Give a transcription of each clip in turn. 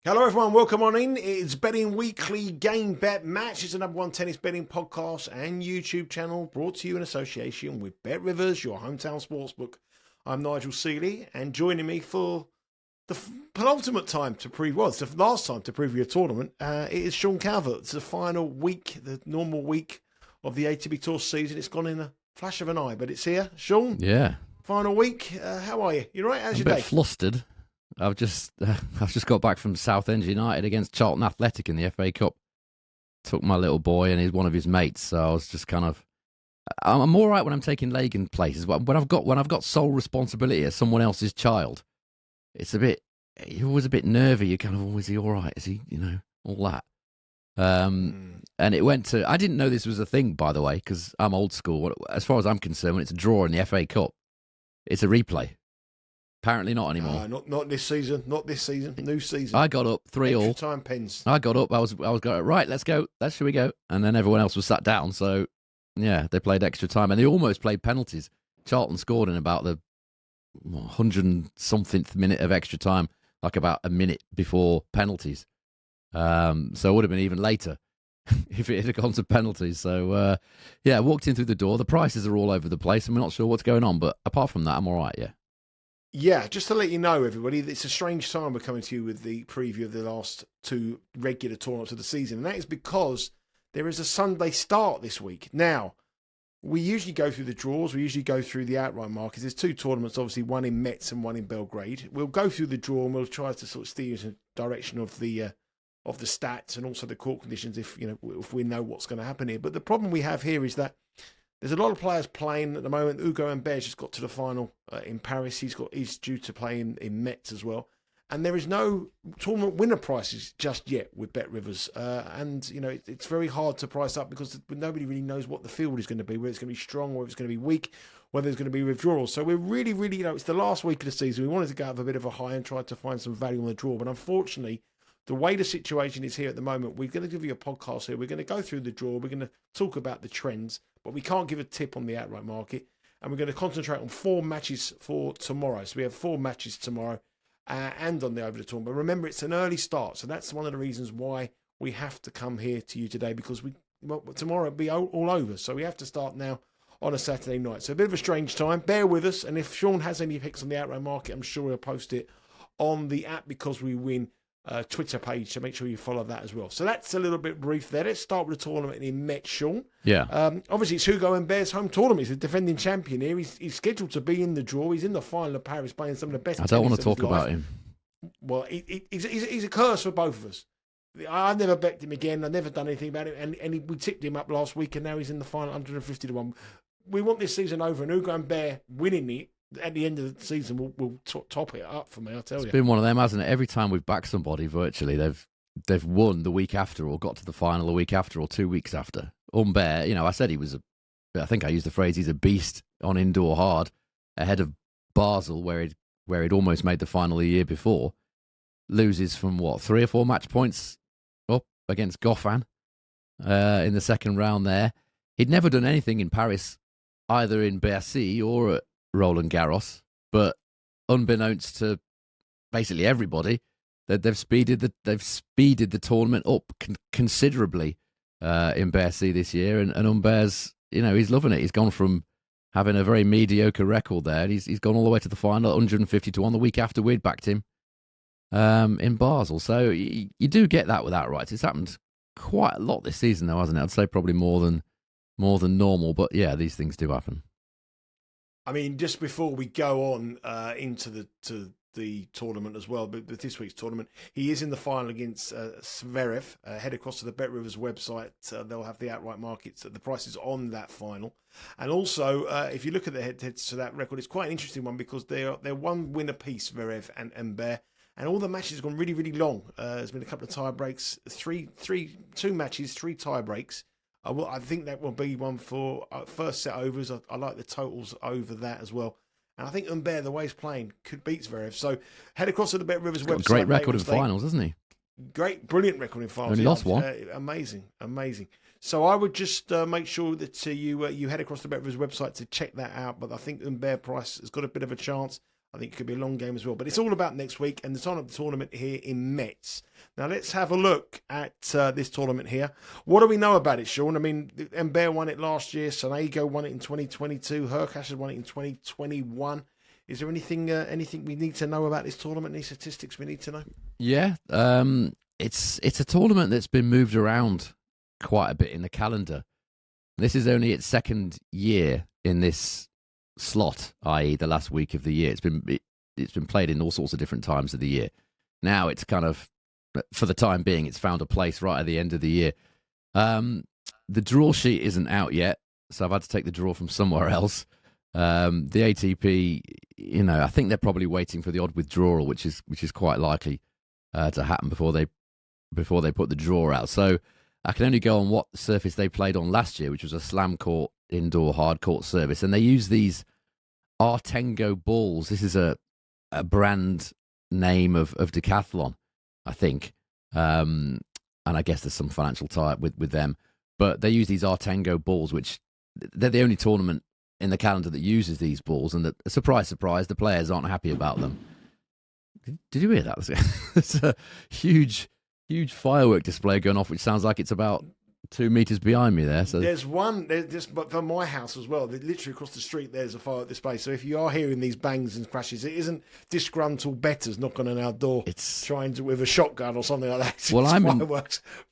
Hello everyone, welcome on in. It's Betting Weekly Game Bet Match. It's the number one tennis betting podcast and YouTube channel brought to you in association with Bet Rivers, your hometown sportsbook. I'm Nigel Seeley, and joining me for the penultimate time to preview, well, it's the last time to preview a tournament, it is Sean Calvert. It's the final week, the normal week of the ATP Tour season. It's gone in a flash of an eye, but it's here. Sean? Yeah. Final week. How are you? You all right? How's your day? A bit flustered. I've just got back from Southend United against Charlton Athletic in the FA Cup. Took my little boy and he's one of his mates, so I was just kind of. I'm all right when I'm taking Lagan places, but when I've got sole responsibility as someone else's child, it's a bit. You're always a bit nervy. You're kind of always, is he all right? Is he, all that. And it went to. I didn't know this was a thing, by the way, because I'm old school. As far as I'm concerned, when it's a draw in the FA Cup, it's a replay. Apparently not anymore. Not this season. Not this season. New season. I got up 3-3. Time pens. I got up. I was going right. Let's go. Should we go? And then everyone else was sat down. So yeah, they played extra time and they almost played penalties. Charlton scored in about the 100-somethingth minute of extra time, like about a minute before penalties. So it would have been even later if it had gone to penalties. So yeah, walked in through the door. The prices are all over the place, and we're not sure what's going on. But apart from that, I'm all right. Yeah. Yeah, just to let you know, everybody, it's a strange time we're coming to you with the preview of the last two regular tournaments of the season, and that is because there is a Sunday start this week. Now, we usually go through the draws, we usually go through the outright markets. There's two tournaments, obviously, one in Metz and one in Belgrade. We'll go through the draw and we'll try to sort of steer in the direction of the stats and also the court conditions if we know what's going to happen here. But the problem we have here is that there's a lot of players playing at the moment. Hugo Humbert just got to the final in Paris. He's due to play in Metz as well. And there is no tournament winner prices just yet with Bet Rivers. And it's very hard to price up because nobody really knows what the field is going to be, whether it's going to be strong, whether it's going to be weak, whether there's going to be withdrawals. So we're really, really, it's the last week of the season. We wanted to go have a bit of a high and try to find some value on the draw. But unfortunately, the way the situation is here at the moment, we're going to give you a podcast here. We're going to go through the draw. We're going to talk about the trends, but we can't give a tip on the outright market. And we're going to concentrate on 4 matches for tomorrow. So we have 4 matches tomorrow and on the over the tournament. But remember, it's an early start. So that's one of the reasons why we have to come here to you today, because tomorrow it'll be all over. So we have to start now on a Saturday night. So a bit of a strange time. Bear with us. And if Sean has any picks on the outright market, I'm sure he'll post it on the app Because We Win Twitter page, so make sure you follow that as well. So that's a little bit brief there. Let's start with the tournament in Metz, Sean. Yeah. Obviously, it's Hugo Humbert's home tournament. He's a defending champion here. He's scheduled to be in the draw. He's in the final of Paris playing some of the best. I don't want to talk about him. Well, he's a curse for both of us. I've never backed him again. I've never done anything about it. And we tipped him up last week, and now he's in the final 150 to 1. We want this season over, and Hugo Humbert winning it at the end of the season will top it up for me, I'll tell you. It's been one of them, hasn't it? Every time we've backed somebody virtually, they've won the week after or got to the final the week after or 2 weeks after. Humbert, I said I think I used the phrase, he's a beast on indoor hard, ahead of Basel where he'd almost made the final the year before. Loses from 3 or 4 match points up against Goffin in the second round there. He'd never done anything in Paris, either in Bercy or at Roland Garros, but unbeknownst to basically everybody, they've speeded the tournament up considerably in Bercy this year, and Humbert's he's loving it. He's gone from having a very mediocre record there. He's gone all the way to the final, 150 to 1 the week after we'd backed him in Basel. So you do get that with outrights. It's happened quite a lot this season, though, hasn't it? I'd say probably more than normal, but yeah, these things do happen. I mean, just before we go on into the tournament as well, but this week's tournament, he is in the final against Zverev. Head across to the Bet Rivers website. They'll have the outright markets, the prices on that final. And also, if you look at the head-to-heads to that record, it's quite an interesting one because they're one win apiece, Zverev and Humbert. And all the matches have gone really, really long. There's been a couple of tie breaks, 2 matches, 3 tie breaks. I think that will be one for first set overs. I like the totals over that as well. And I think Humbert, the way he's playing, could beat Zverev. So head across to the Bet Rivers website. Great record in finals, hasn't he? Brilliant record in finals. Only lost one. Amazing. So I would just make sure that you head across to the Bet Rivers website to check that out. But I think Humbert price has got a bit of a chance. I think it could be a long game as well. But it's all about next week and the tournament here in Metz. Now, let's have a look at this tournament here. What do we know about it, Sean? I mean, Humbert won it last year. Sonego won it in 2022. Herkash has won it in 2021. Is there anything we need to know about this tournament? Any statistics we need to know? Yeah, it's a tournament that's been moved around quite a bit in the calendar. This is only its second year in this slot, i.e. the last week of the year. It's been played in all sorts of different times of the year. Now it's kind of, for the time being, it's found a place right at the end of the year. The draw sheet isn't out yet, so I've had to take the draw from somewhere else. The ATP, I think they're probably waiting for the odd withdrawal, which is quite likely to happen before they put the draw out. So I can only go on what surface they played on last year, which was a slam court indoor hard court service, and they use these Artengo balls. This is a brand name of decathlon, I think, and I guess there's some financial tie-up with them. But they use these Artengo balls, which they're the only tournament in the calendar that uses these balls, and surprise, surprise, the players aren't happy about them. Did you hear that? There's a huge firework display going off, which sounds like it's about 2 meters behind me there. So there's just but for my house as well. Literally across the street, there's a firework display. So if you are hearing these bangs and crashes, it isn't disgruntled bettors knocking on our door, trying to with a shotgun or something like that. Well,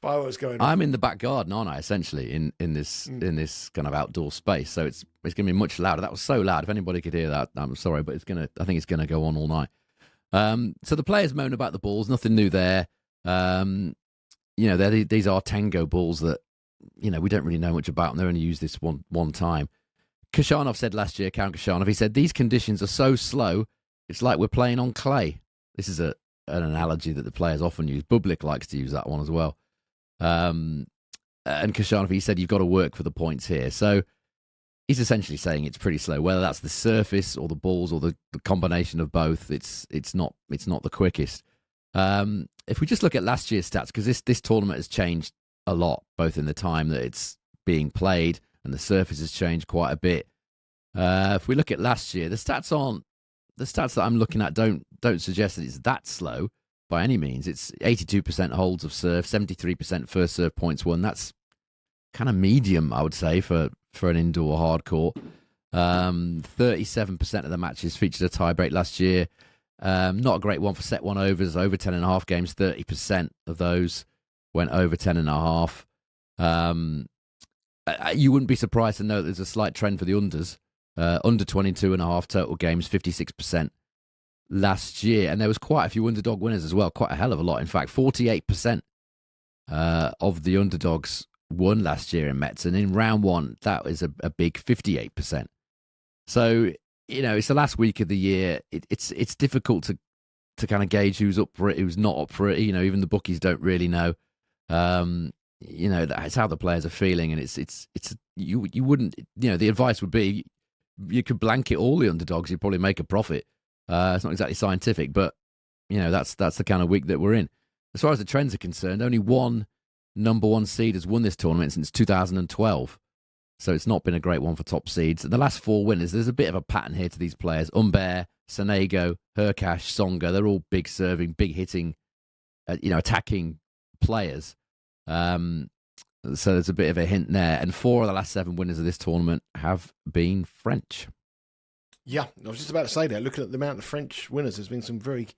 fireworks going on. I'm in the back garden, aren't I? Essentially, in this kind of outdoor space. So it's going to be much louder. That was so loud. If anybody could hear that, I'm sorry, but I think it's going to go on all night. So the players moan about the balls. Nothing new there. These are Tango balls that, we don't really know much about, and they're only used this one time. Kecmanovic said last year, Karen Kecmanovic, he said, these conditions are so slow, it's like we're playing on clay. This is an analogy that the players often use. Bublik likes to use that one as well. And Kecmanovic, he said, you've got to work for the points here. So he's essentially saying it's pretty slow. Whether that's the surface or the balls or the combination of both, it's not the quickest. If we just look at last year's stats, because this tournament has changed a lot, both in the time that it's being played and the surface has changed quite a bit. If we look at last year, the stats that I'm looking at don't suggest that it's that slow by any means. It's 82% holds of serve, 73% first serve points won. That's kind of medium, I would say, for an indoor hard court. 37% of the matches featured a tiebreak last year. Not a great one for set one overs, over 10.5 games. 30% of those went over 10.5. You wouldn't be surprised to know that there's a slight trend for the unders. Under 22.5 total games, 56% last year. And there was quite a few underdog winners as well, quite a hell of a lot. In fact, 48% of the underdogs won last year in Metz. And in round one, that was a big 58%. So, it's the last week of the year. It's difficult to kind of gauge who's up for it, who's not up for it. Even the bookies don't really know. That's how the players are feeling, and it's you wouldn't. The advice would be you could blanket all the underdogs. You'd probably make a profit. It's not exactly scientific, but that's the kind of week that we're in. As far as the trends are concerned, only one number one seed has won this tournament since 2012. So it's not been a great one for top seeds. The last four winners, there's a bit of a pattern here to these players. Humbert, Sonego, Herkash, Songa, they're all big serving, big hitting, attacking players. So there's a bit of a hint there. And 4 of the last 7 winners of this tournament have been French. Yeah, I was just about to say that. Looking at the amount of French winners, there's been some very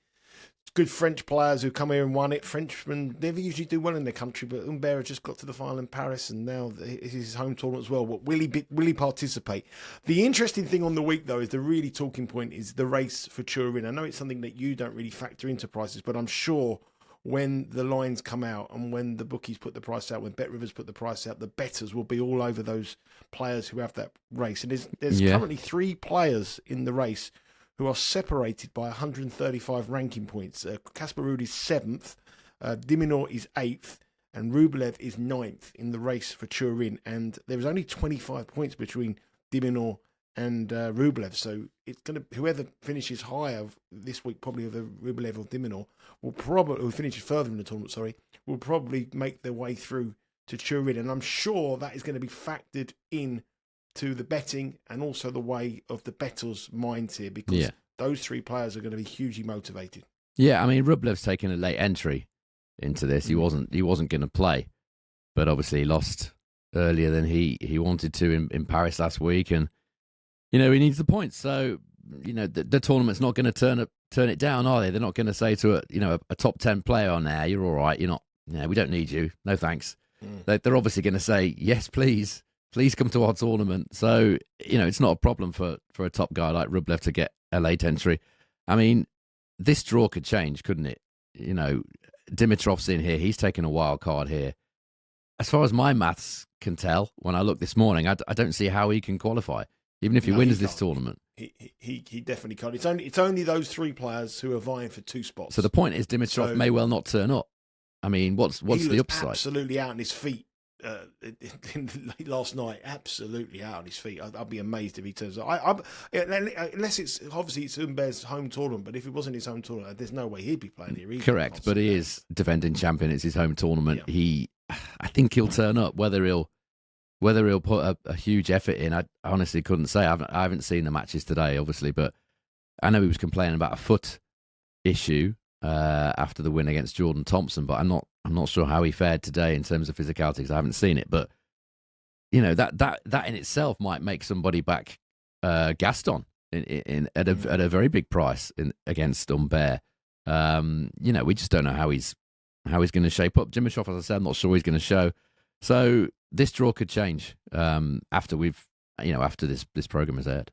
good French players who come here and won it. Frenchmen never usually do well in their country, but Humbert just got to the final in Paris, and now it's his home tournament as well. But will he participate? The interesting thing on the week, though, is the really talking point is the race for Turin. I know it's something that you don't really factor into prices, but I'm sure when the lines come out and when the bookies put the price out, when Bet Rivers put the price out, the bettors will be all over those players who have that race. And there's currently 3 players in the race who are separated by 135 ranking points. Casper Ruud is 7th, Diminor is 8th, and Rublev is 9th in the race for Turin. And there is only 25 points between Diminor and Rublev. So it's going to whoever finishes higher this week, probably over Rublev or Diminor, who finishes further in the tournament, will probably make their way through to Turin. And I'm sure that is going to be factored in to the betting and also the way of the bettors' minds here, because those three players are going to be hugely motivated. Yeah, I mean, Rublev's taken a late entry into this. He wasn't going to play, but obviously he lost earlier than he wanted to in Paris last week, and he needs the points. So the tournament's not going to turn it down, are they? They're not going to say to a top 10 player, "Oh, nah, you're all right. You're not. We don't need you. No thanks." They're obviously going to say, "Yes, please come to our tournament." So it's not a problem for a top guy like Rublev to get a late entry. I mean, this draw could change, couldn't it? Dimitrov's in here. He's taken a wild card here. As far as my maths can tell, when I looked this morning, I don't see how he can qualify, even if he wins this tournament. He definitely can't. It's only those three players who are vying for 2 spots. So the point is, Dimitrov may well not turn up. I mean, what's the upside? Absolutely out on his feet last night. Absolutely out on his feet. I'd be amazed if he turns up. Unless it's Humbert's home tournament. But if it wasn't his home tournament, there's no way he'd be playing here either. Correct, but he is defending champion. It's his home tournament. Yeah. I think he'll turn up. Whether he'll put a huge effort in, I honestly couldn't say. I haven't seen the matches today, obviously, but I know he was complaining about a foot issue after the win against Jordan Thompson, but I'm not sure how he fared today in terms of physicality because I haven't seen it. But that in itself might make somebody back Gaston at a very big price against Humbert. We just don't know how he's going to shape up. Dimitrov, as I said, I'm not sure he's going to show. So this draw could change after this program has aired.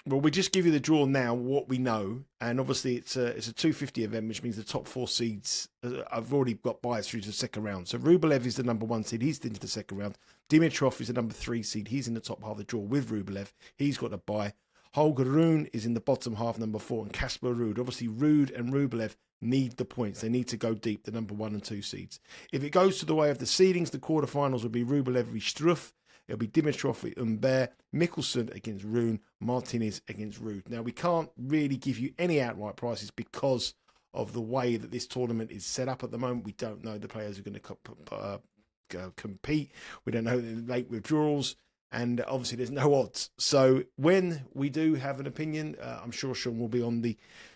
Well, we just give you the draw now, what we know, and obviously it's a 250 event, which means the top 4 seeds have already got bias through to the second round. So Rublev is the number 1 seed; he's into the second round. Dimitrov is the number 3 seed; he's in the top half of the draw with Rublev. He's got a bye. Holger Rune is in the bottom half, number 4, and Casper Ruud. Obviously, Ruud and Rublev need the points; they need to go deep. The number 1 and 2 seeds. If it goes to the way of the seedings, the quarterfinals will be Rublev v Struff. It'll be Dimitrov with Humbert, Michelsen against Rune, Martinez against Ruud. Now, we can't really give you any outright prices because of the way that this tournament is set up at the moment. We don't know the players who are going to compete. We don't know the late withdrawals. And obviously, there's no odds. So when we do have an opinion, I'm sure Sean will be on the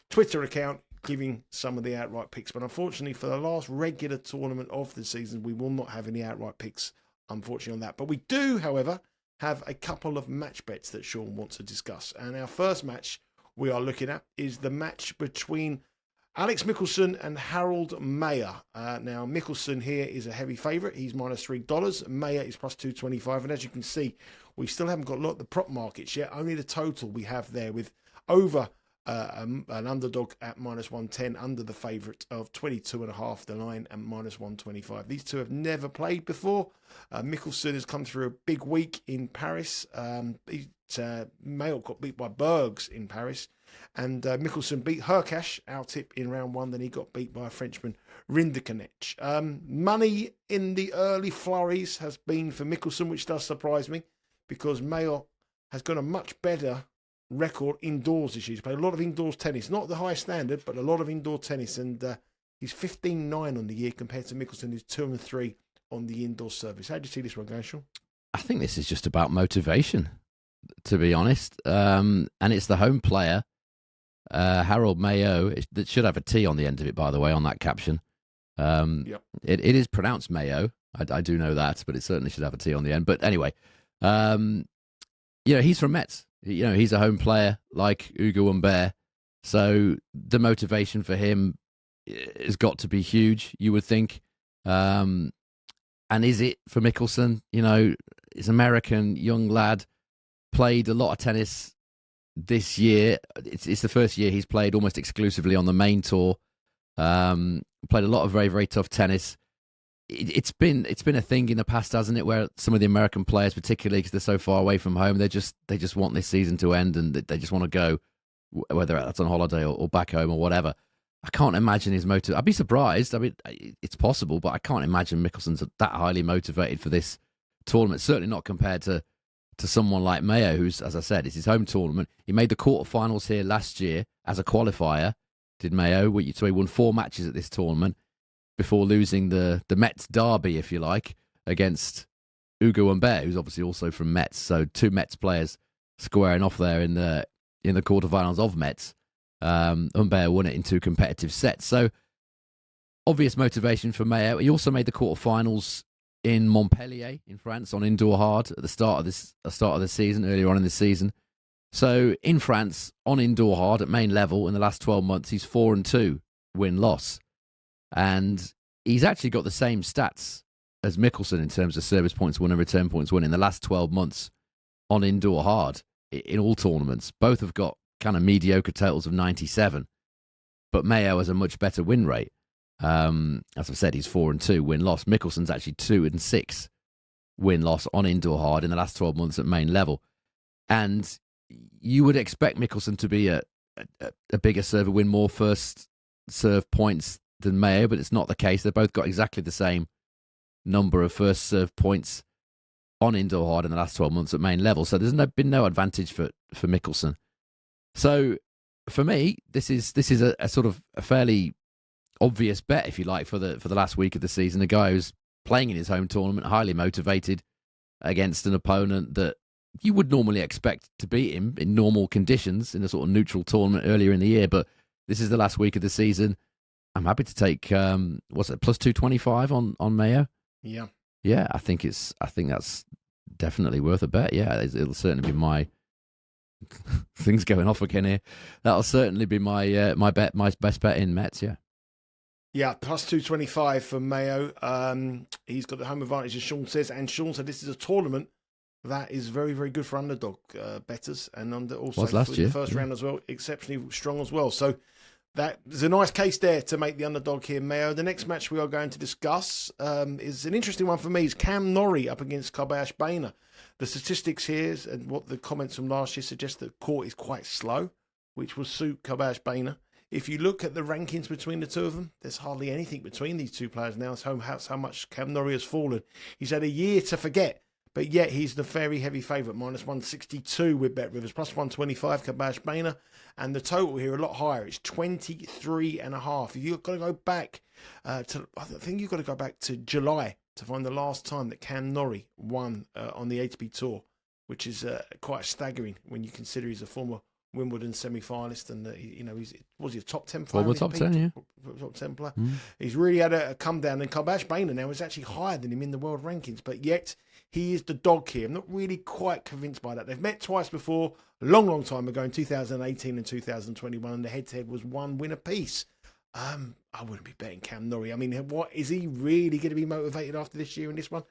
Twitter account giving some of the outright picks. But unfortunately, for the last regular tournament of the season, we will not have any outright picks, unfortunately, on that. But we do, however, have a couple of match bets that Sean wants to discuss. And our first match we are looking at is the match between Alex Michelsen and Harold Mayot. Now, Michelsen here is a heavy favourite. He's -$3. Mayot is +225. And as you can see, we still haven't got a lot of the prop markets yet. Only the total we have there with over an underdog at -110, under the favourite of 22.5, the line at -125. These two have never played before. Michelsen has come through a big week in Paris. Mayot got beat by Bergs in Paris, and Michelsen beat Hurkacz, our tip, in round 1. Then he got beat by a Frenchman, Rinderknecht. Money in the early flurries has been for Michelsen, which does surprise me, because Mayot has got a much better record indoors this year. He's played a lot of indoors tennis, not the high standard, but a lot of indoor tennis, and he's 15-9 on the year compared to Michelsen, who's 2-3 on the indoor service. How do you see this one going, Sean? I think this is just about motivation, to be honest, and it's the home player, Harold Mayot. That should have a T on the end of it, by the way, on that caption. Yep. It is pronounced Mayo. I do know that, but it certainly should have a T on the end. But anyway, he's from Metz. He's a home player like Ugo Humbert. So the motivation for him has got to be huge, you would think. And is it for Michelsen? He's an American young lad, played a lot of tennis this year. It's the first year he's played almost exclusively on the main tour. Played a lot of very, very tough tennis. It's been a thing in the past, hasn't it, where some of the American players, particularly because they're so far away from home, they just want this season to end and they just want to go, whether that's on holiday or back home or whatever. I can't imagine his motive. I'd be surprised. I mean, it's possible, but I can't imagine Michelsen's that highly motivated for this tournament. Certainly not compared to someone like Mayot, who's, as I said, it's his home tournament. He made the quarterfinals here last year as a qualifier, did Mayot. So he won 4 matches at this tournament before losing the Metz derby, if you like, against Ugo Humbert, who's obviously also from Metz. So 2 Metz players squaring off there in the quarterfinals of Metz. Humbert won it in 2 competitive sets. So, obvious motivation for Mayot. He also made the quarterfinals in Montpellier in France on indoor hard at the start of the season, earlier on in the season. So in France on indoor hard at main level in the last 12 months, he's 4-2 win-loss, and he's actually got the same stats as Michelsen in terms of service points won and return points won in the last 12 months on indoor hard in all tournaments. Both have got kind of mediocre totals of 97, but Mayot has a much better win rate. As I've said, he's 4-2 win-loss. Michelsen's actually 2-6 win-loss on indoor hard in the last 12 months at main level. And you would expect Michelsen to be a bigger server, win more first serve points than Mayot, but it's not the case. They've both got exactly the same number of first serve points on indoor hard in the last 12 months at main level. So there's been no advantage for Michelsen. So for me, this is a sort of a fairly obvious bet, if you like, for the last week of the season. A guy who's playing in his home tournament, highly motivated against an opponent that you would normally expect to beat him in normal conditions in a sort of neutral tournament earlier in the year. But this is the last week of the season. I'm happy to take what's it, plus 225 on Mayot. Yeah. I think that's definitely worth a bet. Yeah, it'll certainly be my things going off again here. That'll certainly be my my best bet in Metz. Yeah, plus 225 for Mayot. He's got the home advantage, as Sean says. And Sean said this is a tournament that is very, very good for underdog bettors. And also for the first round as well, exceptionally strong as well. So there's a nice case there to make the underdog here, Mayot. The next match we are going to discuss is an interesting one for me. Is Cam Norrie up against Carballes Baena. The statistics here and what the comments from last year suggest that court is quite slow, which will suit Carballes Baena. If you look at the rankings between the two of them, there's hardly anything between these two players now. It's how much Cam Norrie has fallen. He's had a year to forget, but yet he's the very heavy favourite, minus 162 with Bet Rivers, plus 125 Carballes Baena, and the total here a lot higher. It's 23.5. You've got to go back I think you've got to go back to July to find the last time that Cam Norrie won on the ATP Tour, which is quite staggering when you consider he's a former Wimbledon semi-finalist, and he was he a top 10 player? Well, top 10, yeah. Top 10 player. He's really had a come down, and Carballes Baena now is actually higher than him in the world rankings, but yet he is the dog here. I'm not really quite convinced by that. They've met twice before, a long, long time ago in 2018 and 2021, and the head-to-head was 1 win apiece. I wouldn't be betting Cam Norrie. I mean, what is he really going to be motivated after this year in this one?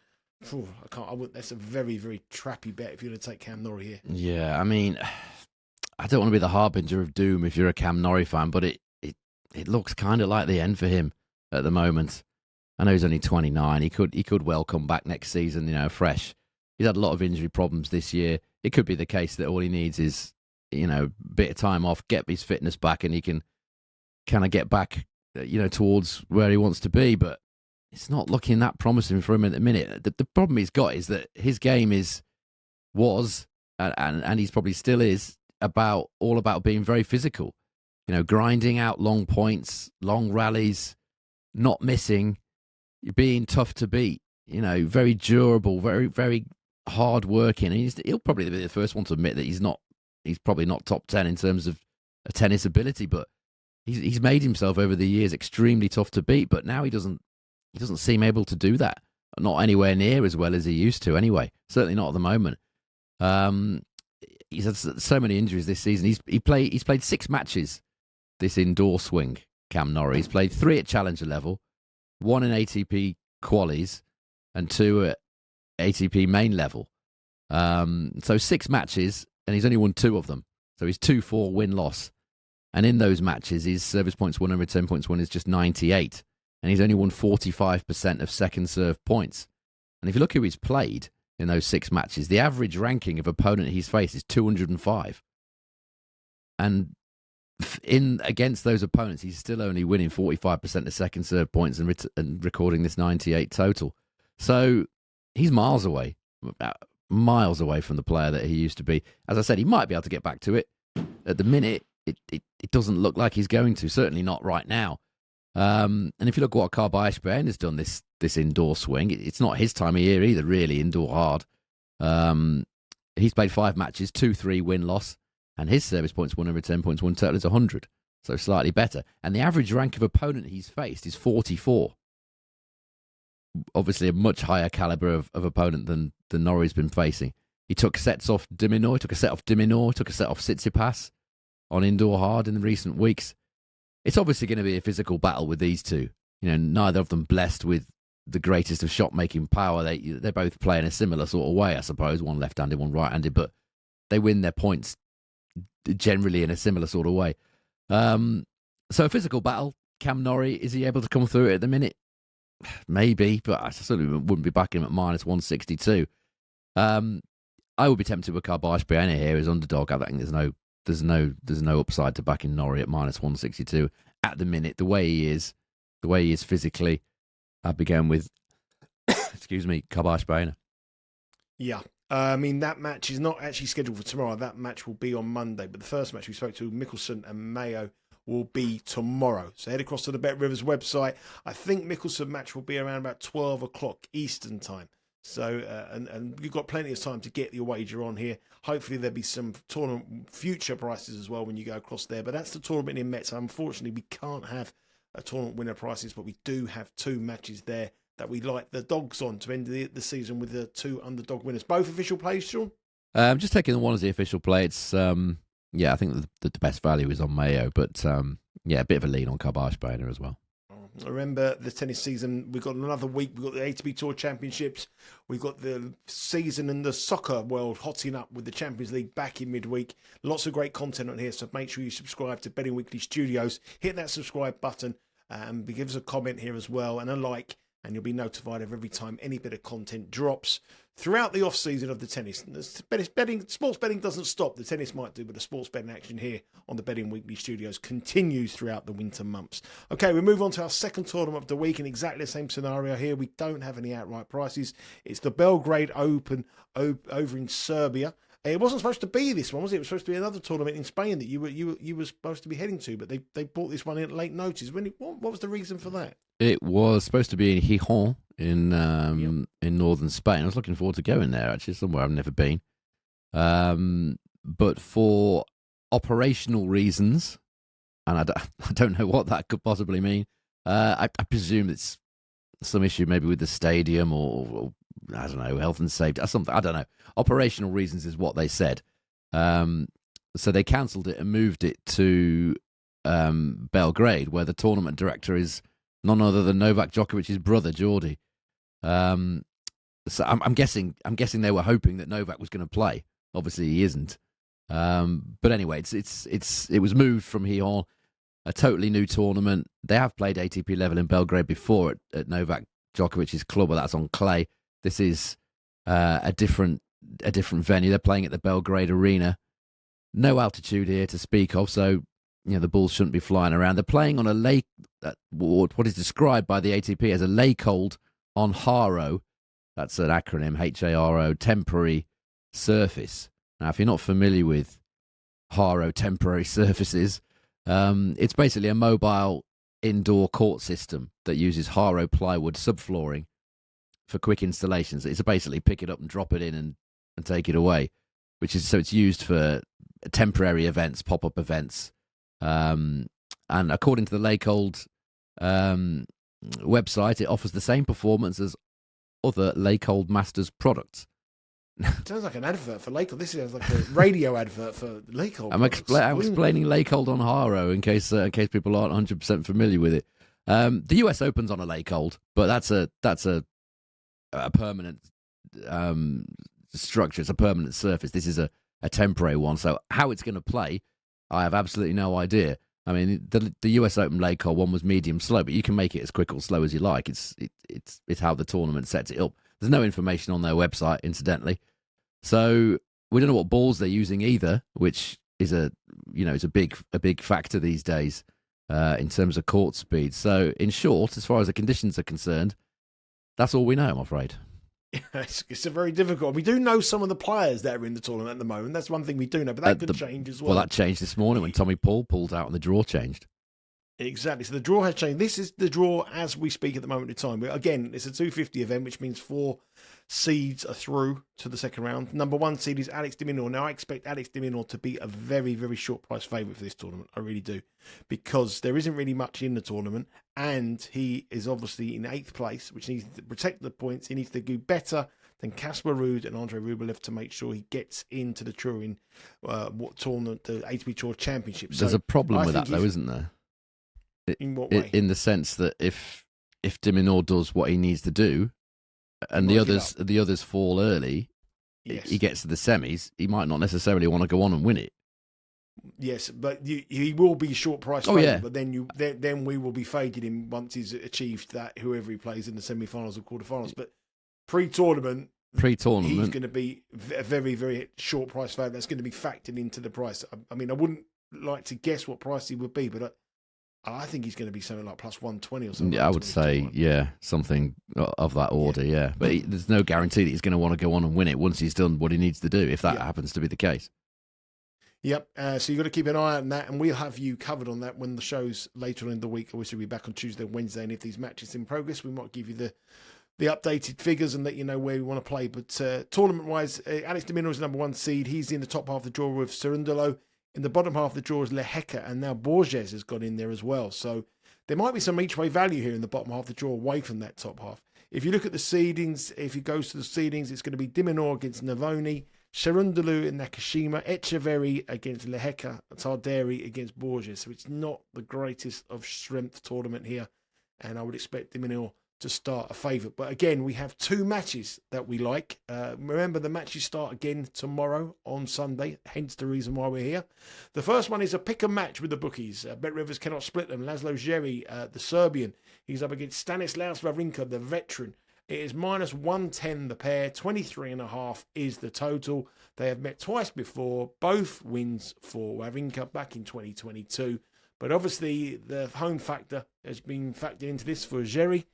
I wouldn't. That's a very, very trappy bet if you're going to take Cam Norrie here. Yeah, I mean, I don't want to be the harbinger of doom if you're a Cam Norrie fan, but it looks kind of like the end for him at the moment. I know he's only 29. He could well come back next season, fresh. He's had a lot of injury problems this year. It could be the case that all he needs is, a bit of time off, get his fitness back, and he can kind of get back, towards where he wants to be. But it's not looking that promising for him at the minute. The problem he's got is that his game was, and he's probably still is, all about being very physical, grinding out long points, long rallies, not missing, being tough to beat, very durable, very, very hard working. And he'll probably be the first one to admit that he's probably not top 10 in terms of a tennis ability, but he's made himself over the years extremely tough to beat. But now he doesn't seem able to do that, not anywhere near as well as he used to anyway, certainly not at the moment. He's had so many injuries this season. He's played 6 matches this indoor swing, Cam Norrie. He's played 3 at challenger level, 1 in ATP qualies, and 2 at ATP main level. So 6 matches, and he's only won 2 of them. So he's 2-4 win-loss. And in those matches, his service points won and return points won is just 98. And he's only won 45% of second serve points. And if you look who he's played in those 6 matches, the average ranking of opponent he's faced is 205. And against those opponents, he's still only winning 45% of second serve points and recording this 98 total. So he's miles away from the player that he used to be. As I said, he might be able to get back to it. At the minute, it doesn't look like he's going to, certainly not right now. And if you look at what Carballes Baena has done this indoor swing, it's not his time of year either, really, indoor hard. He's played 5 matches, 2-3 win-loss, and his service points won and return points won total is 100. so slightly better. And the average rank of opponent he's faced is 44. Obviously, a much higher caliber of opponent than Norrie's been facing. He took sets off de Minaur, took a set off Tsitsipas on indoor hard in the recent weeks. It's obviously going to be a physical battle with these two. Neither of them blessed with the greatest of shot-making power. They both play in a similar sort of way, I suppose. One left-handed, one right-handed, but they win their points generally in a similar sort of way. So a physical battle. Cam Norrie, is he able to come through it at the minute? Maybe, but I certainly wouldn't be backing him at minus 162. I would be tempted with Carballes Baena here as underdog. I think there's no upside to backing Norrie at minus 162 at the minute. The way he is physically, I'd be going with Carballes Baena. Yeah. That match is not actually scheduled for tomorrow. That match will be on Monday. But the first match we spoke to, Michelsen and Mayot, will be tomorrow. So head across to the Bet Rivers website. I think Michelsen match will be around about 12 o'clock Eastern time. So, and you've got plenty of time to get your wager on here. Hopefully there'll be some tournament future prices as well when you go across there. But that's the tournament in Metz. Unfortunately, we can't have a tournament winner prices, but we do have two matches there that we like the dogs on to end the season with the two underdog winners. Both official plays, Sean? I'm just taking the one as the official play. It's I think the best value is on Mayot, but a bit of a lean on Carballes Baena as well. Remember the tennis season, we've got another week, we've got the ATP Tour Championships, we've got the season in the soccer world hotting up with the Champions League back in midweek. Lots of great content on here, so make sure you subscribe to Betting Weekly Studios. Hit that subscribe button and give us a comment here as well and a like, and you'll be notified of every time any bit of content drops throughout the off-season of the tennis. Sports betting doesn't stop. The tennis might do, but the sports betting action here on the Betting Weekly Studios continues throughout the winter months. Okay, we move on to our second tournament of the week in exactly the same scenario here. We don't have any outright prices. It's the Belgrade Open over in Serbia. It wasn't supposed to be this one, was it? It was supposed to be another tournament in Spain that you were supposed to be heading to, but they brought this one in at late notice. What was the reason for that? It was supposed to be in Gijón in northern Spain. I was looking forward to going there, actually, somewhere I've never been. But for operational reasons, and I don't know what that could possibly mean, I presume it's some issue maybe with the stadium or I don't know, health and safety or something. I don't know. Operational reasons is what they said. So they cancelled it and moved it to Belgrade, where the tournament director is none other than Novak Djokovic's brother, Djere. So I'm guessing they were hoping that Novak was going to play. Obviously, he isn't. But anyway, it was moved from Gijón, a totally new tournament. They have played ATP level in Belgrade before at Novak Djokovic's club, but that's on clay. This is a different venue. They're playing at the Belgrade Arena. No altitude here to speak of, so the balls shouldn't be flying around. They're playing on a lake, what is described by the ATP as a lake hold on Haro. That's an acronym, Haro, temporary surface. Now, if you're not familiar with Haro temporary surfaces, it's basically a mobile indoor court system that uses Haro plywood subflooring for quick installations. It's basically pick it up and drop it in and take it away, so it's used for temporary events, pop-up events. And according to the Lakehold website, it offers the same performance as other Lakehold Masters products. Sounds like an advert for Lakehold. This sounds like a radio advert for Lakehold. I'm explaining Lakehold on Haro in case people aren't 100% familiar with it. The US Open's on a Lakehold, but that's a permanent structure. It's a permanent surface. This is a temporary one. So how it's going to play, I have absolutely no idea. I mean, the US Open Lakehold one was medium slow, but you can make it as quick or slow as you like. It's how the tournament sets it up. There's no information on their website, incidentally. So we don't know what balls they're using either, which is a big factor these days in terms of court speed. So in short, as far as the conditions are concerned, that's all we know, I'm afraid. It's a very difficult. We do know some of the players that are in the tournament at the moment. That's one thing we do know, but that could change as well. Well, that changed this morning when Tommy Paul pulled out and the draw changed. Exactly. So the draw has changed. This is the draw as we speak at the moment in time. Again, it's a 250 event, which means 4 seeds are through to the second round. Number 1 seed is Alex de Minaur. Now, I expect Alex de Minaur to be a very, very short price favourite for this tournament. I really do. Because there isn't really much in the tournament. And he is obviously in 8th place, which needs to protect the points. He needs to do better than Casper Ruud and Andrei Rublev to make sure he gets into the Touring what tournament, the ATP Tour Championship. There's a problem with that, though, isn't there? In what way? In the sense that if de Minaur does what he needs to do, and the others fall early, yes, he gets to the semis, he might not necessarily want to go on and win it. Yes, but he will be short price favourite. Yeah. But then we will be fading him once he's achieved that, whoever he plays in the semi-finals or quarterfinals. But pre-tournament, he's going to be a very, very short price favourite. That's going to be factored into the price. I mean, I wouldn't like to guess what price he would be, but I think he's going to be something like plus 120 or something. Yeah, I would say, something of that order, yeah. But there's no guarantee that he's going to want to go on and win it once he's done what he needs to do, if that happens to be the case. Yep, so you've got to keep an eye on that, and we'll have you covered on that when the show's later on in the week. Obviously, we'll be back on Tuesday and Wednesday, and if these matches in progress, we might give you the updated figures and let you know where we want to play. But tournament-wise, Alex de Minaur is number 1 seed. He's in the top half of the draw with Cerundolo. In the bottom half of the draw is Lehecka, and now Borges has got in there as well. So there might be some each-way value here in the bottom half of the draw away from that top half. If you look at the seedings, if he goes to the seedings, it's going to be de Minaur against Navoni, Cerundolo and Nakashima, Echeverry against Lehecka, Tarderi against Borges. So it's not the greatest of strength tournament here, and I would expect de Minaur to start a favourite. But again, we have 2 matches that we like. Remember, the matches start again tomorrow on Sunday, hence the reason why we're here. The first one is a pick and match with the bookies. Bet Rivers cannot split them. Laslo Djere, the Serbian, he's up against Stanislas Wawrinka, the veteran. It is minus 110 the pair, 23.5 is the total. They have met twice before, both wins for Wawrinka back in 2022. But obviously, the home factor has been factored into this for Djere.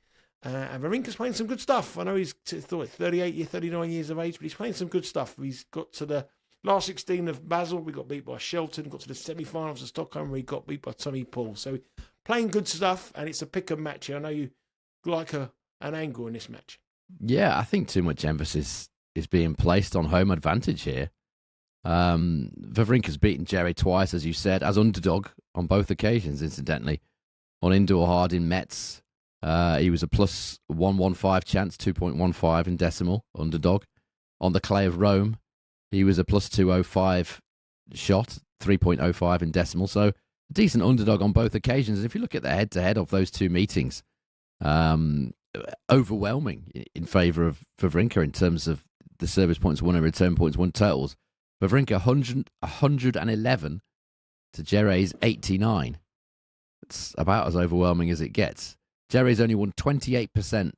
And Wawrinka's playing some good stuff. I know he's 39 years of age, but he's playing some good stuff. He's got to the last 16 of Basel. We got beat by Shelton. Got to the semi-finals of Stockholm, where he got beat by Tommy Paul. So playing good stuff, and it's a pick and match here. I know you like an angle in this match. Yeah, I think too much emphasis is being placed on home advantage here. Wawrinka's beaten Djere twice, as you said, as underdog on both occasions, incidentally. On indoor hard in Metz, he was a plus 115 chance, 2.15 in decimal, underdog. On the clay of Rome, he was a plus 205 shot, 3.05 in decimal. So a decent underdog on both occasions. And if you look at the head-to-head of those 2 meetings, overwhelming in favour of Wawrinka in terms of the service points won and return points won totals. Wawrinka 111 to Djere's 89. It's about as overwhelming as it gets. Djere's only won 28%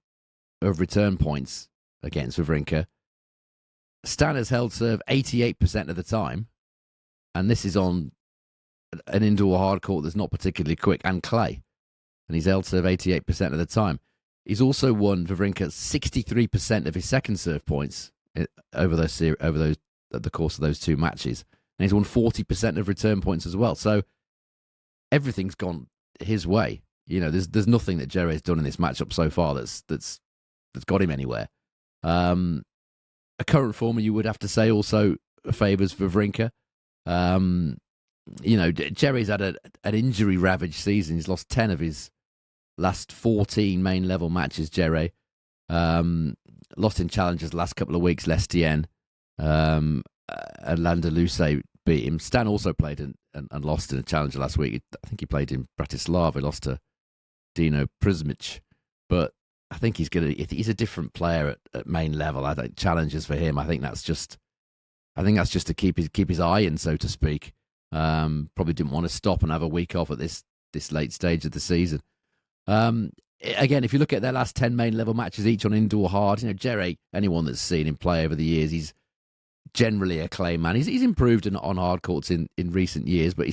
of return points against Wawrinka. Stan has held serve 88% of the time, and this is on an indoor hard court that's not particularly quick and clay, and he's held serve 88% of the time. He's also won Wawrinka 63% of his second serve points over the course of those 2 matches, and he's won 40% of return points as well. So everything's gone his way. You know, there's nothing that Djere's done in this matchup so far that's got him anywhere. A current former, you would have to say, also favours Wawrinka. Djere's had an injury-ravaged season. He's lost 10 of his last 14 main-level matches, Djere. Lost in challenges the last couple of weeks, Lestienne. And Landaluce beat him. Stan also played and lost in a challenger last week. I think he played in Bratislava. He lost to Dino Prismic. But I think he's a different player at main level. I think challenges for him. I think that's just to keep his eye in, so to speak. Probably didn't want to stop and have a week off at this late stage of the season. Again, if you look at their last 10 main level matches, each on indoor hard, Djere, anyone that's seen him play over the years, he's generally a clay man. He's improved on hard courts in recent years, but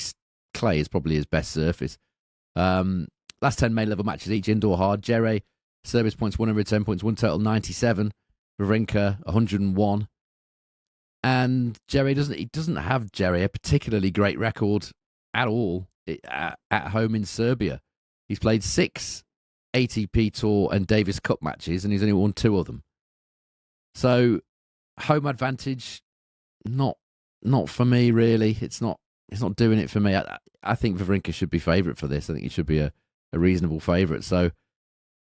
clay is probably his best surface. Last 10 main level matches, each indoor hard. Djere, service points won and return points won total 97. Wawrinka 101. And Djere doesn't have a particularly great record at all at home in Serbia. He's played 6 ATP Tour and Davis Cup matches, and he's only won 2 of them. So, home advantage, not for me, really. It's not doing it for me. I think Wawrinka should be favourite for this. I think he should be a reasonable favourite. So,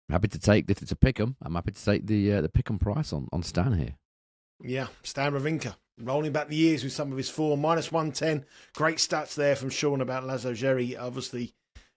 I'm happy to take, if it's a pick 'em, I'm happy to take the pick 'em price on Stan here. Yeah, Stan Wawrinka, rolling back the years with some of his form. -110. Great stats there from Sean about Laslo Djere. Obviously,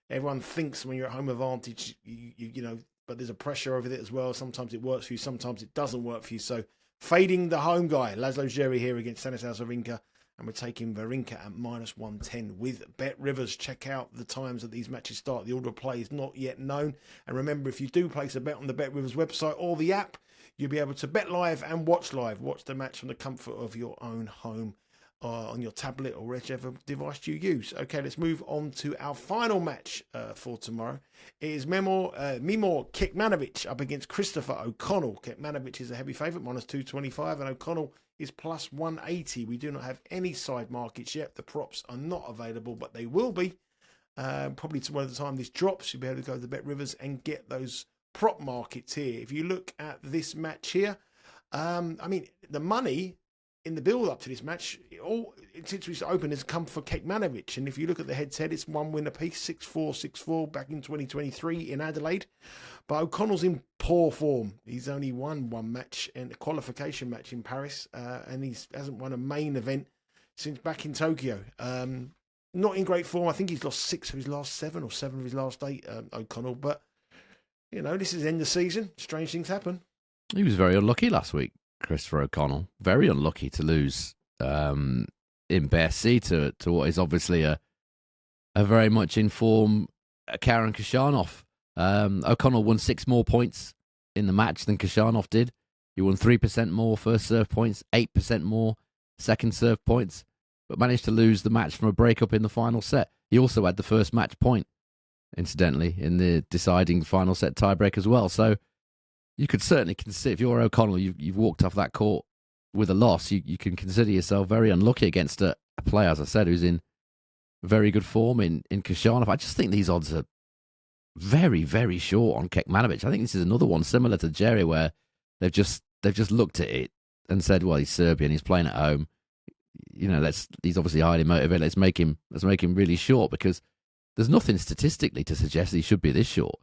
everyone thinks when you're at home advantage, you know, but there's a pressure over it as well. Sometimes it works for you, sometimes it doesn't work for you. So, fading the home guy, Laslo Djere here against Stanislas Wawrinka. And we're taking Wawrinka at -110 with Bet Rivers. Check out the times that these matches start. The order of play is not yet known. And remember, if you do place a bet on the Bet Rivers website or the app, you'll be able to bet live and watch live. Watch the match from the comfort of your own home on your tablet or whichever device you use. Okay, let's move on to our final match for tomorrow. It is Miomir Kecmanovic up against Christopher O'Connell. Kecmanovic is a heavy favourite, -225, and O'Connell is +180. We do not have any side markets yet. The props are not available, but they will be. Probably by the time this drops, you'll be able to go to the Bet Rivers and get those prop markets here. If you look at this match here, I mean, the money in the build-up to this match, since we opened, has come for Kecmanovic. And if you look at the head-to-head, it's 1 win apiece, 6-4, 6-4 back in 2023 in Adelaide. But O'Connell's in poor form. He's only won 1 match, and a qualification match in Paris, and he hasn't won a main event since back in Tokyo. Not in great form. I think he's lost 6 of his last 7 or 7 of his last 8, O'Connell. But, you know, this is the end of the season. Strange things happen. He was very unlucky last week, Christopher O'Connell. Very unlucky to lose in Bercy to what is obviously a very much in form Karen Khachanov. O'Connell won 6 more points in the match than Khachanov did. He won 3% more first serve points, 8% more second serve points, but managed to lose the match from a breakup in the final set. He also had the first match point, incidentally, in the deciding final set tiebreak as well. So you could certainly consider, if you're O'Connell, you've walked off that court with a loss, you can consider yourself very unlucky against a player, as I said, who's in very good form in Khachanov. I just think these odds are very, very short on Kecmanovic. I think this is another one similar to Djere, where they've just looked at it and said, well, he's Serbian, he's playing at home. You know, he's obviously highly motivated. Let's make him really short, because there's nothing statistically to suggest he should be this short.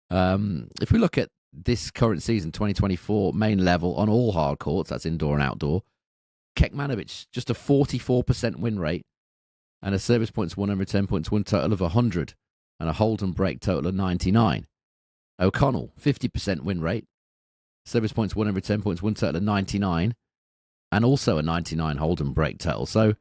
If we look at this current season, 2024, main level on all hard courts, that's indoor and outdoor, Kecmanovic, just a 44% win rate and a service points won and return points won total of 100 and a hold and break total of 99. O'Connell, 50% win rate, service points won and return points won total of 99 and also a 99 hold and break total. So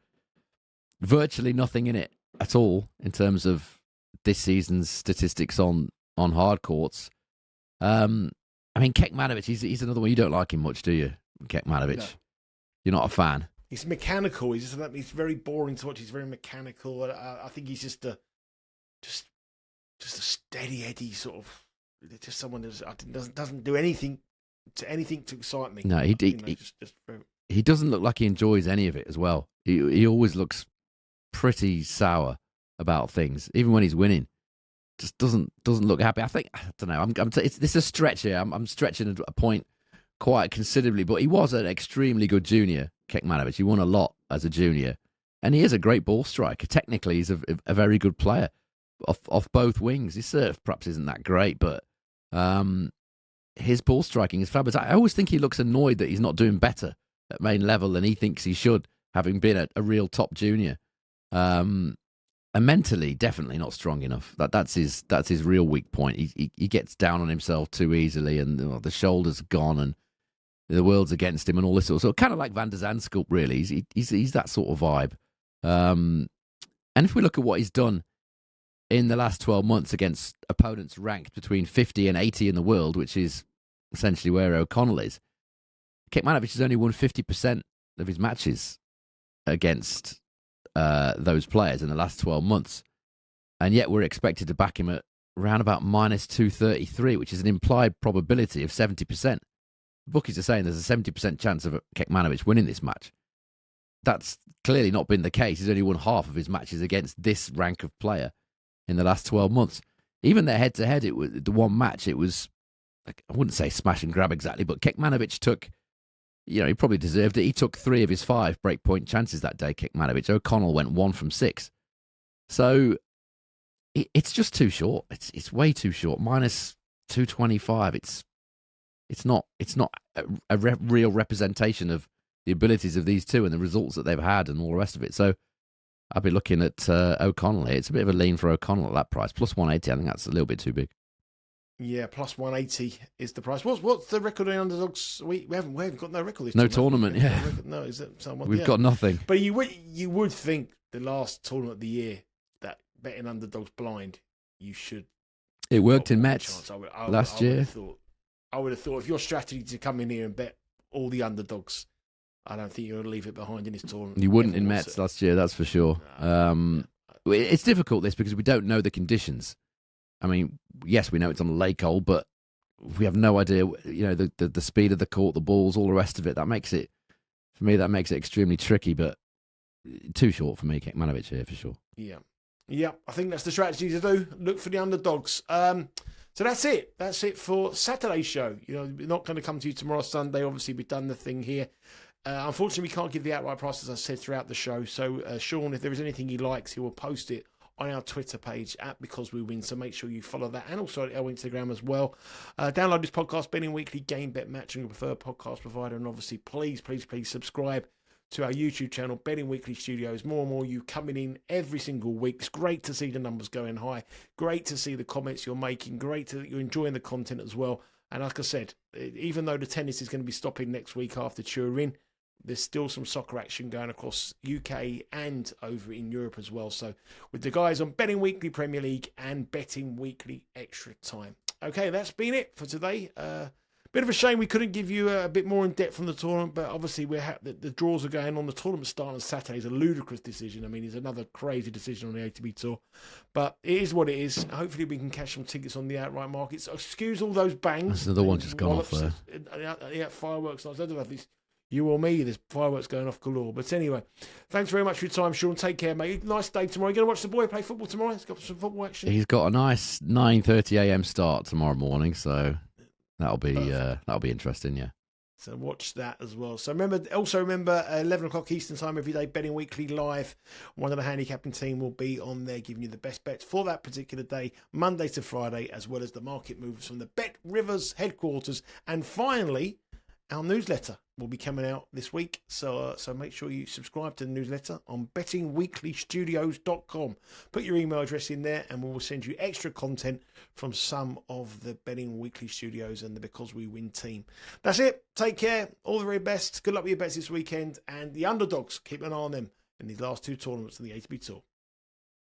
virtually nothing in it at all in terms of this season's statistics on hard courts. I mean, Kecmanovic, he's another one. You don't like him much, do you, Kecmanovic? No. You're not a fan. He's mechanical. He's very boring to watch. He's very mechanical. I think he's just a steady Eddie sort of. Just someone that doesn't do anything to excite me. No, he doesn't look like he enjoys any of it as well. He always looks pretty sour about things, even when he's winning. Just doesn't look happy. I don't know. This is a stretch here. I'm stretching a point quite considerably, but he was an extremely good junior, Kecmanovic. He won a lot as a junior, and he is a great ball striker. Technically, he's a very good player off both wings. His serve perhaps isn't that great, but his ball striking is fabulous. I always think he looks annoyed that he's not doing better at main level than he thinks he should, having been a real top junior. And mentally, definitely not strong enough. That's his real weak point. He gets down on himself too easily, and the shoulders gone, and the world's against him, and all this sort of. So kind of like Van der Zandschulp, really. He's that sort of vibe. And if we look at what he's done in the last 12 months against opponents ranked between 50 and 80 in the world, which is essentially where O'Connell is, Kecmanovic has only won 50% of his matches against those players in the last 12 months, and yet we're expected to back him at around about -233, which is an implied probability of 70%. The bookies are saying there's a 70% chance of Kecmanovic winning this match. That's clearly not been the case. He's only won half of his matches against this rank of player in the last 12 months. even their head-to-head, it was the one match. It was, like, I wouldn't say smash and grab exactly, but Kecmanovic took, he probably deserved it. He took 3 of his 5 breakpoint chances that day, Kecmanovic. O'Connell went 1 from 6. So it's just too short. It's way too short. Minus 225. It's not a real representation of the abilities of these two and the results that they've had and all the rest of it. So I'll be looking at O'Connell here. It's a bit of a lean for O'Connell at that price. Plus 180, I think that's a little bit too big. Yeah, plus 180 is the price. What's the record on underdogs? We haven't got no record this No tournament. tournament, No, is it someone? We've got nothing. But you would think the last tournament of the year that betting underdogs blind, you should. It worked in Metz last year. I would have thought if your strategy to come in here and bet all the underdogs, I don't think you're going to leave it behind in this tournament. You wouldn't in Metz last year, that's for sure. It's difficult, this, because we don't know the conditions. I mean, yes, we know it's on a lake hole, but we have no idea, the speed of the court, the balls, all the rest of it. That makes it extremely tricky, but too short for me, Kecmanovic here for sure. Yeah, I think that's the strategy to do. Look for the underdogs. So that's it. That's it for Saturday's show. We're not going to come to you tomorrow, Sunday. Obviously, we've done the thing here. Unfortunately, we can't give the outright price, as I said, throughout the show. So, Sean, if there is anything he likes, he will post it on our Twitter page at Because We Win. So make sure you follow that, and also at our Instagram as well. Download this podcast, Betting Weekly, Game Bet Match, on your preferred podcast provider. And obviously, please subscribe to our YouTube channel, Betting Weekly Studios. More and more you coming in every single week. It's great to see the numbers going high. Great to see the comments you're making. Great that you're enjoying the content as well. And like I said, even though the tennis is going to be stopping next week after Turin, there's still some soccer action going across UK and over in Europe as well. So with the guys on Betting Weekly Premier League and Betting Weekly Extra Time. Okay, that's been it for today. Bit of a shame we couldn't give you a bit more in depth from the tournament, but obviously the draws are going on. The tournament starting on Saturday is a ludicrous decision. I mean, it's another crazy decision on the ATP Tour, but it is what it is. Hopefully we can cash some tickets on the outright markets. Excuse all those bangs. There's another one just gone off there. Yeah, fireworks. I don't know if it's you or me. There's fireworks going off galore. But anyway, thanks very much for your time, Sean. Take care, mate. Nice day tomorrow. You going to watch the boy play football tomorrow? He's got some football action. He's got a nice 9:30 a.m. start tomorrow morning, so that'll be interesting, yeah. So watch that as well. So remember 11 o'clock Eastern time every day, Betting Weekly live. One of the handicapping team will be on there giving you the best bets for that particular day, Monday to Friday, as well as the market moves from the Bet Rivers headquarters. And finally, our newsletter will be coming out this week. So make sure you subscribe to the newsletter on bettingweeklystudios.com. Put your email address in there and we will send you extra content from some of the Betting Weekly Studios and the Because We Win team. That's it. Take care. All the very best. Good luck with your bets this weekend. And the underdogs, keep an eye on them in these last 2 tournaments in the ATP Tour.